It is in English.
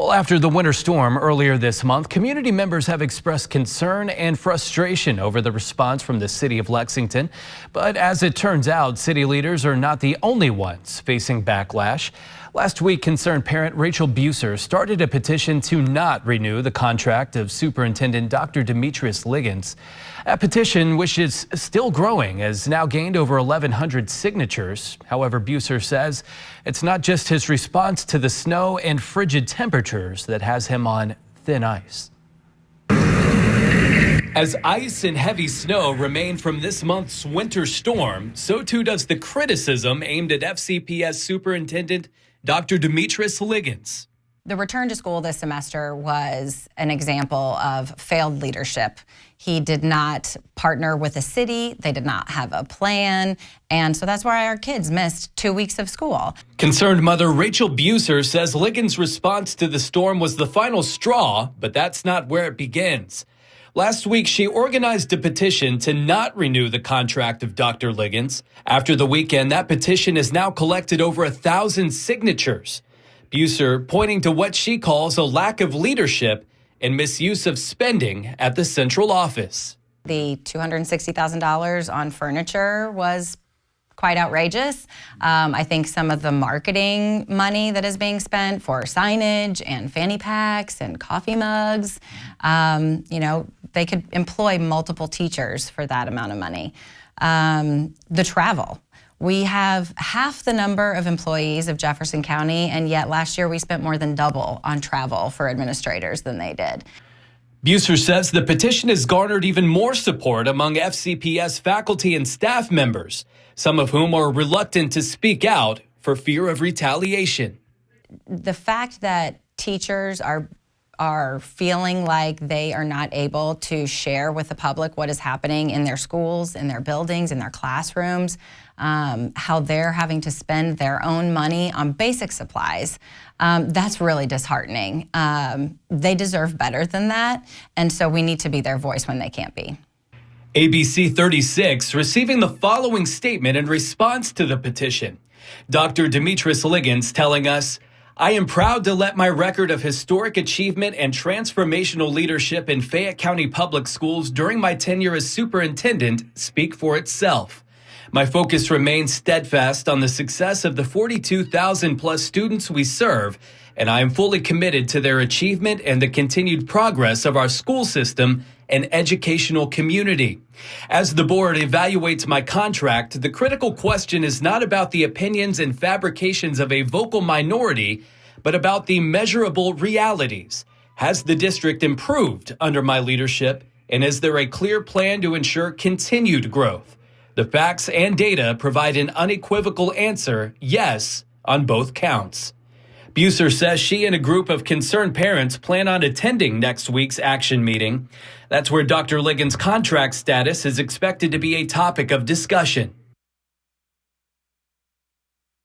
Well, after the winter storm earlier this month, community members have expressed concern and frustration over the response from the city of Lexington. But as it turns out, city leaders are not the only ones facing backlash. Last week, concerned parent Rachel Buser started a petition to not renew the contract of Superintendent Dr. Demetrus-Liggins. That petition, which is still growing, has now gained over 1,100 signatures. However, Buser says it's not just his response to the snow and frigid temperatures that has him on thin ice. As ice and heavy snow remain from this month's winter storm, so too does the criticism aimed at FCPS Superintendent Dr. Demetrus-Liggins. The return to school this semester was an example of failed leadership. He did not partner with the city. They did not have a plan. And so that's why our kids missed 2 weeks of school. Concerned mother Rachel Buser says Liggins' response to the storm was the final straw, but that's not where it begins. Last week, she organized a petition to not renew the contract of Dr. Liggins. After the weekend, that petition has now collected over 1,000 signatures. Buser pointing to what she calls a lack of leadership and misuse of spending at the central office. The $260,000 on furniture was quite outrageous. I think some of the marketing money that is being spent for signage and fanny packs and coffee mugs, they could employ multiple teachers for that amount of money. The travel. We have half the number of employees of Jefferson County, and yet last year we spent more than double on travel for administrators than they did. Buser says the petition has garnered even more support among FCPS faculty and staff members, some of whom are reluctant to speak out for fear of retaliation. The fact that teachers are feeling like they are not able to share with the public what is happening in their schools, in their buildings, in their classrooms, how they're having to spend their own money on basic supplies, that's really disheartening. They deserve better than that, and so we need to be their voice when they can't be. ABC 36 receiving the following statement in response to the petition. Dr. Demetrus-Liggins telling us, I am proud to let my record of historic achievement and transformational leadership in Fayette County Public Schools during my tenure as superintendent speak for itself. My focus remains steadfast on the success of the 42,000 plus students we serve, and I am fully committed to their achievement and the continued progress of our school system and educational community. As the board evaluates my contract, the critical question is not about the opinions and fabrications of a vocal minority, but about the measurable realities. Has the district improved under my leadership, and is there a clear plan to ensure continued growth? The facts and data provide an unequivocal answer, yes, on both counts. Buser says she and a group of concerned parents plan on attending next week's action meeting. That's where Dr. Liggins' contract status is expected to be a topic of discussion.